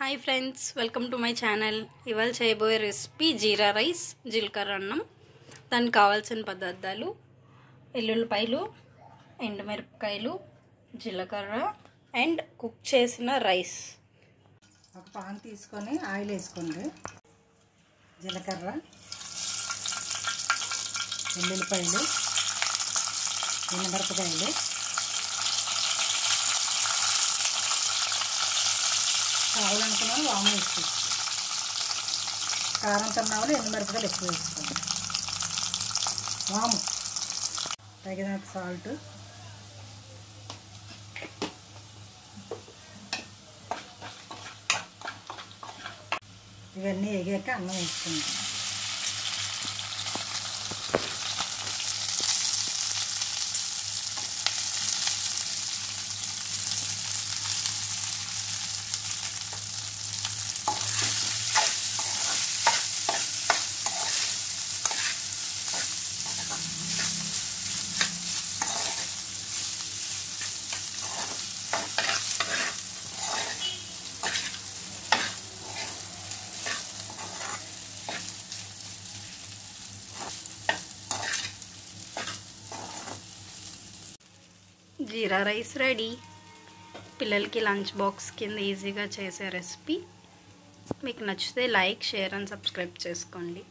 Hi friends, welcome to my channel. ఇవాళ చేయబోయే recipe జీరా rice, జీలకర్ర అన్నం. దానికి కావాల్సిన పదార్థాలు: ఎల్లుల్లిపాయలు, ఎండుమిరపకాయలు, జీలకర్ర అండ్ కుక్ చేసిన రైస్. ఒక పాన్ తీసుకొని ఆయిల్ వేసుకోండి. జీలకర్ర, ఎల్లుల్లిపాయలు, ఎండుమిరపకాయలు, కావాలనుకున్న వాము వేసుకోవచ్చు. కారం తిన్నామని ఎండుమిరపకాయలు ఎక్కువ వేసుకోండి. వాము, తగినంత సాల్ట్, ఇవన్నీ వేగాక అన్నం వేసుకోండి. జీరా రైస్ రెడీ. పిల్లలకి లంచ్ బాక్స్ కింద ఈజీగా చేసే రెసిపీ. మీకు నచ్చితే లైక్, షేర్ అండ్ సబ్స్క్రైబ్ చేసుకోండి.